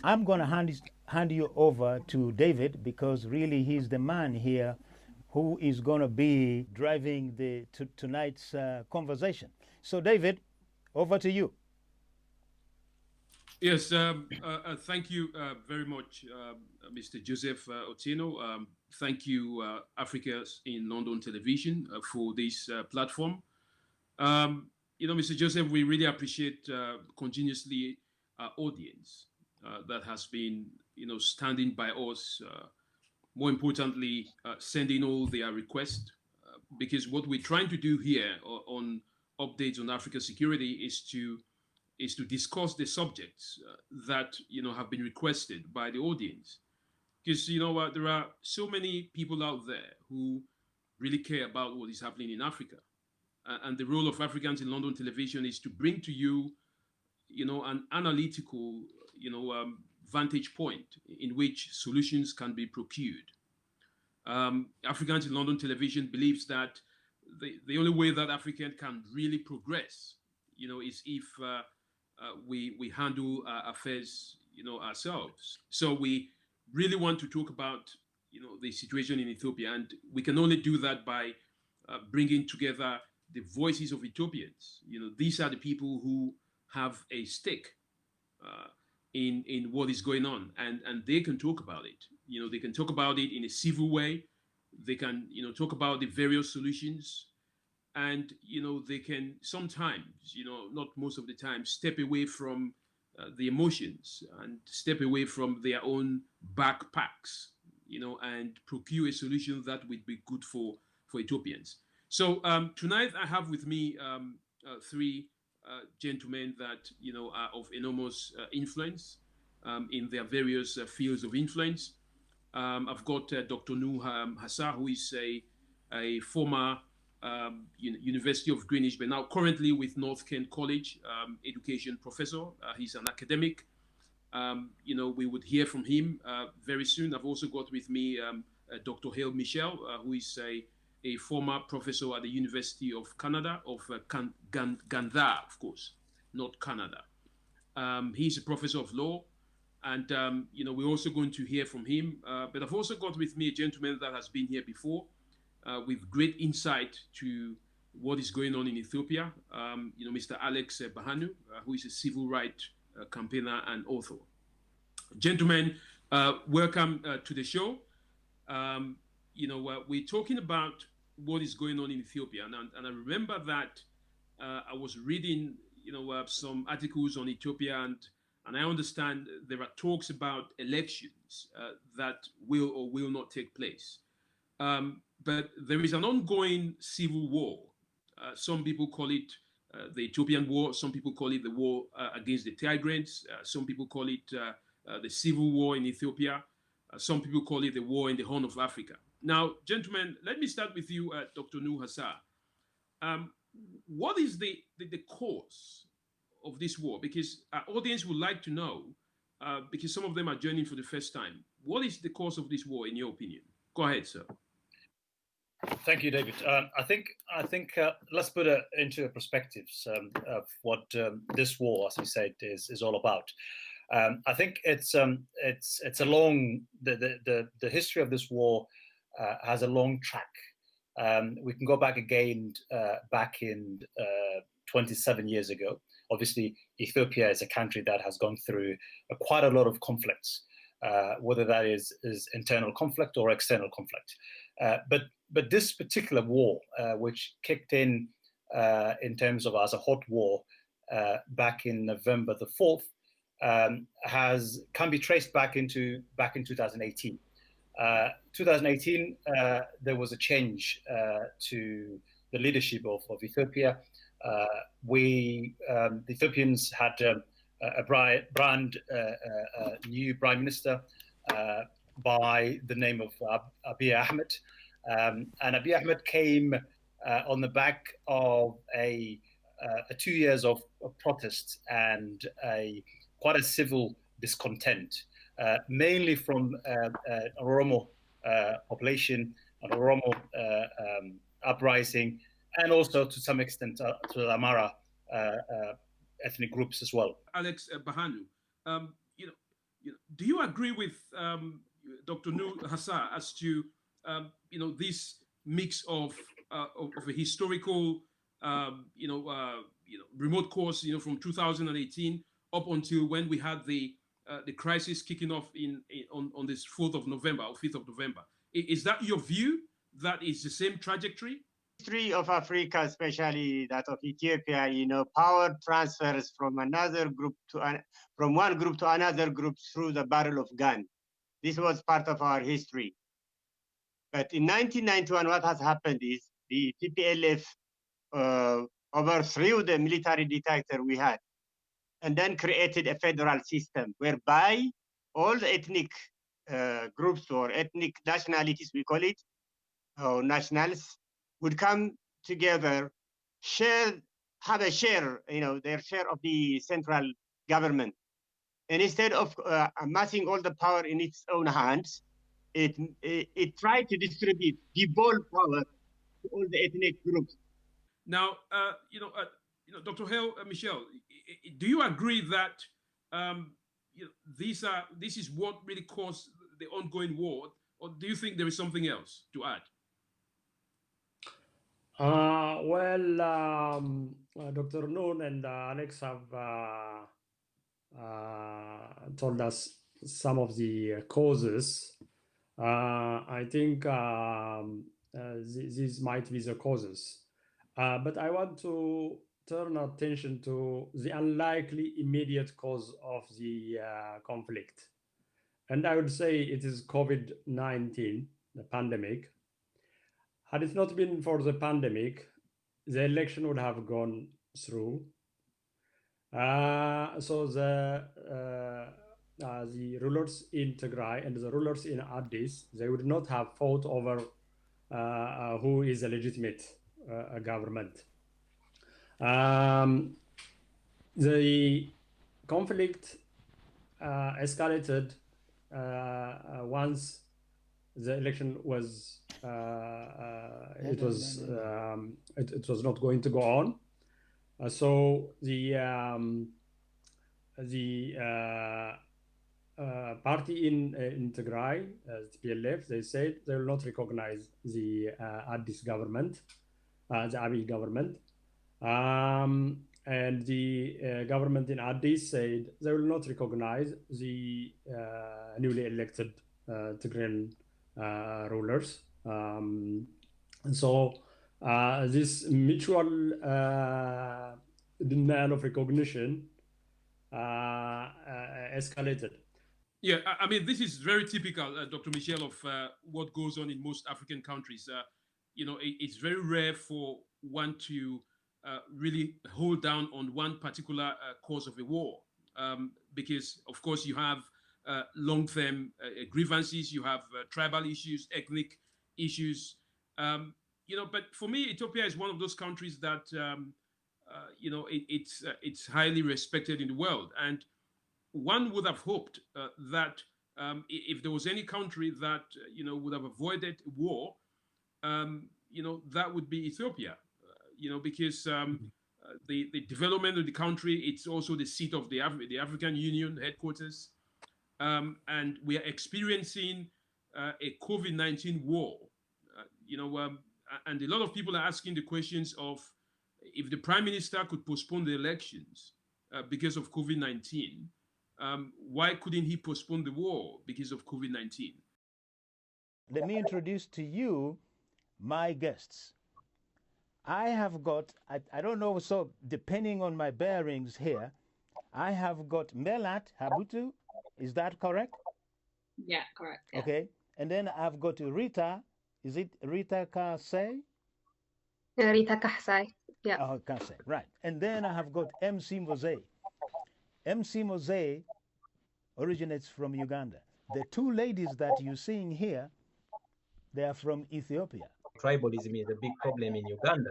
I'm going to hand you over to David because really he's the man here who is going to be driving tonight's conversation. So, David, over to you. Yes, thank you very much, Mr. Joseph Otieno. Thank you, Africa in London Television, for this platform. Mr. Joseph, we really appreciate continuously our audience that has been, standing by us. More importantly, sending all their requests, because what we're trying to do here on updates on Africa security is to discuss the subjects that have been requested by the audience. Because there are so many people out there who really care about what is happening in Africa, and the role of Africans in London Television is to bring to you, an analytical, vantage point in which solutions can be procured. Africans in London Television believes that the only way that African can really progress, is if we handle our affairs, ourselves. So we really want to talk about, the situation in Ethiopia, and we can only do that by bringing together the voices of Ethiopians. These are the people who have a stake in what is going on, and they can talk about it. They can talk about it in a civil way. They can, talk about the various solutions, and they can sometimes, not most of the time, step away from the emotions and step away from their own backpacks, and procure a solution that would be good for Ethiopians. So tonight I have with me three gentlemen that are of enormous influence in their various fields of influence. I've got Dr. Nuh Hassa, who is a former University of Greenwich, but now currently with North Kent College, education professor. He's an academic. We would hear from him very soon. I've also got with me Dr. Hale Michel, who is a former professor at the University of Canada, of Gandha, of course, not Canada. He's a professor of law, and we're also going to hear from him. But I've also got with me a gentleman that has been here before, with great insight to what is going on in Ethiopia. Mr. Alex Bahanu, who is a civil rights campaigner and author. Gentlemen, welcome to the show. We're talking about what is going on in Ethiopia, and I remember that I was reading, some articles on Ethiopia, and I understand there are talks about elections that will or will not take place. But there is an ongoing civil war. Some people call it the Ethiopian war. Some people call it the war against the Tigrays. Some people call it the civil war in Ethiopia. Some people call it the war in the Horn of Africa. Now, gentlemen, let me start with you, Dr. Nuh Hassa. What is the cause of this war? Because our audience would like to know, because some of them are joining for the first time. What is the cause of this war, in your opinion? Go ahead, sir. Thank you, David. I think let's put it into a perspective of what this war, as you said, is all about. I think it's a long the history of this war has a long track. We can go back again back in 27 years ago. Obviously, Ethiopia is a country that has gone through quite a lot of conflicts, whether that is internal conflict or external conflict. But this particular war, which kicked in terms of as a hot war back in November the 4th, can be traced back in 2018. 2018, there was a change to the leadership of Ethiopia. The Ethiopians had a brand new prime minister by the name of Abiy Ahmed. And Abiy Ahmed came on the back of a 2 years of protests and quite a civil discontent, mainly from Oromo population, an Oromo uprising, and also to some extent to the Amara ethnic groups as well. Alex Bahanu, do you agree with Dr. Nur Hassan as to this mix of a historical remote course from 2018 up until when we had the crisis kicking off on this 4th of November or 5th of November? Is that your view? That is the same trajectory? History of Africa, especially that of Ethiopia, power transfers from another group from one group to another group through the barrel of gun. This was part of our history. But in 1991, what has happened is the TPLF overthrew the military dictator we had, and then created a federal system whereby all the ethnic groups or ethnic nationalities, we call it, or nationals, would come together, have a share, their share of the central government. And instead of amassing all the power in its own hands, it tried to distribute, devolve power to all the ethnic groups. Now, Dr. Michel, do you agree that this is what really caused the ongoing war, or do you think there is something else to add? Dr. Noon and Alex have told us some of the causes. I think these might be the causes. But I want to turn attention to the unlikely immediate cause of the conflict. And I would say it is COVID-19, the pandemic. Had it not been for the pandemic, the election would have gone through. So the rulers in Tigray and the rulers in Addis, they would not have fought over who is a legitimate government. The conflict escalated once the election was it was not going to go on. So the party in Tigray, TPLF, they said they will not recognize the Addis government, the Abiy government. And the government in Addis said they will not recognize the newly elected Tigrayan rulers. And so this mutual denial of recognition escalated. Yeah, I mean, this is very typical, Dr. Michel, of what goes on in most African countries. It's very rare for one to really hold down on one particular cause of a war, because, of course, you have long-term grievances, you have tribal issues, ethnic issues. But for me, Ethiopia is one of those countries that, it's highly respected in the world. And one would have hoped that if there was any country that, would have avoided war, that would be Ethiopia. Because the development of the country, it's also the seat of the African Union headquarters. And we are experiencing a COVID-19 war, and a lot of people are asking the questions of if the prime minister could postpone the elections because of COVID-19, why couldn't he postpone the war because of COVID-19? Let me introduce to you my guests. I have got, I don't know, so depending on my bearings here, I have got Melat Habutu. Is that correct? Yeah, correct. Yeah. Okay. And then I've got Rita. Is it Rita Kasei? Rita Kasai. Yeah. Oh, Kasei, right. And then I have got MC Mose. MC Mose originates from Uganda. The two ladies that you're seeing here, they are from Ethiopia. Tribalism is a big problem in Uganda,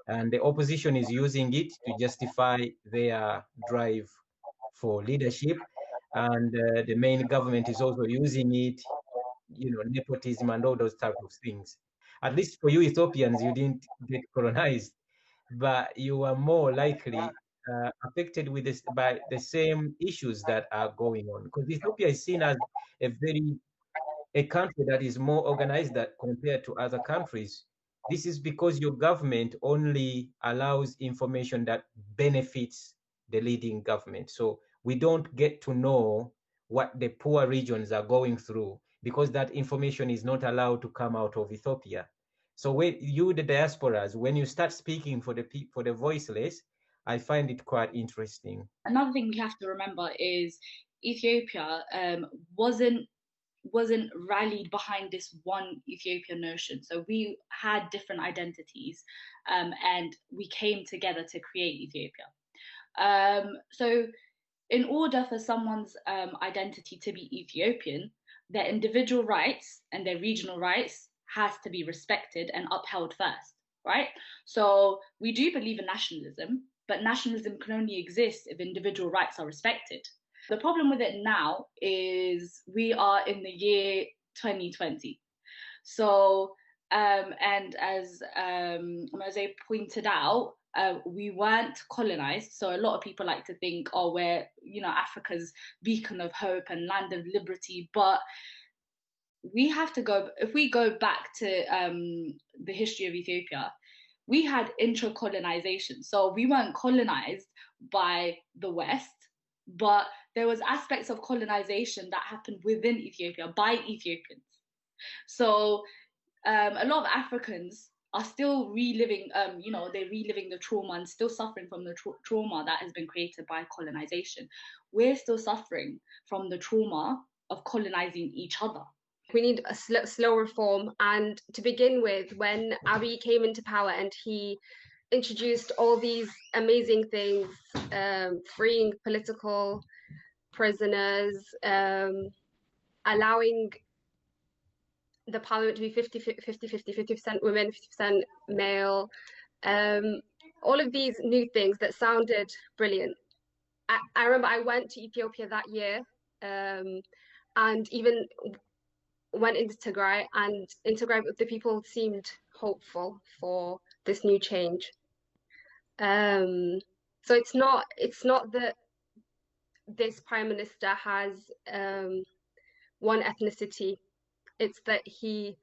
and the opposition is using it to justify their drive for leadership, and the main government is also using it, nepotism and all those type of things. At least for you Ethiopians, you didn't get colonized, but you are more likely affected with this by the same issues that are going on, because Ethiopia is seen as a country that is more organized that compared to other countries. This is because your government only allows information that benefits the leading government. So we don't get to know what the poor regions are going through, because that information is not allowed to come out of Ethiopia. So when you, the diasporas, when you start speaking for the voiceless, I find it quite interesting. Another thing we have to remember is Ethiopia wasn't rallied behind this one Ethiopian notion. So we had different identities, and we came together to create Ethiopia. So in order for someone's identity to be Ethiopian, their individual rights and their regional rights has to be respected and upheld first, right? So we do believe in nationalism, but nationalism can only exist if individual rights are respected. The problem with it now is we are in the year 2020. So, and as Mose pointed out, we weren't colonized. So a lot of people like to think, oh, we're, Africa's beacon of hope and land of liberty. But we have to go, if we go back to the history of Ethiopia, we had intra-colonization. So we weren't colonized by the West, but there was aspects of colonization that happened within Ethiopia by Ethiopians. So a lot of Africans are still reliving, they're reliving the trauma and still suffering from the trauma that has been created by colonization. We're still suffering from the trauma of colonizing each other. We need a slow reform. And to begin with, when Abiy came into power and he introduced all these amazing things, freeing political prisoners, allowing the parliament to be 50% women, 50% male, all of these new things that sounded brilliant. I remember I went to Ethiopia that year, and even went into Tigray, and in Tigray the people seemed hopeful for this new change. So it's not that this prime minister has one ethnicity. It's that he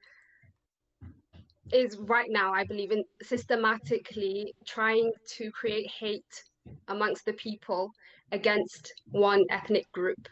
is right now, I believe, in systematically trying to create hate amongst the people against one ethnic group.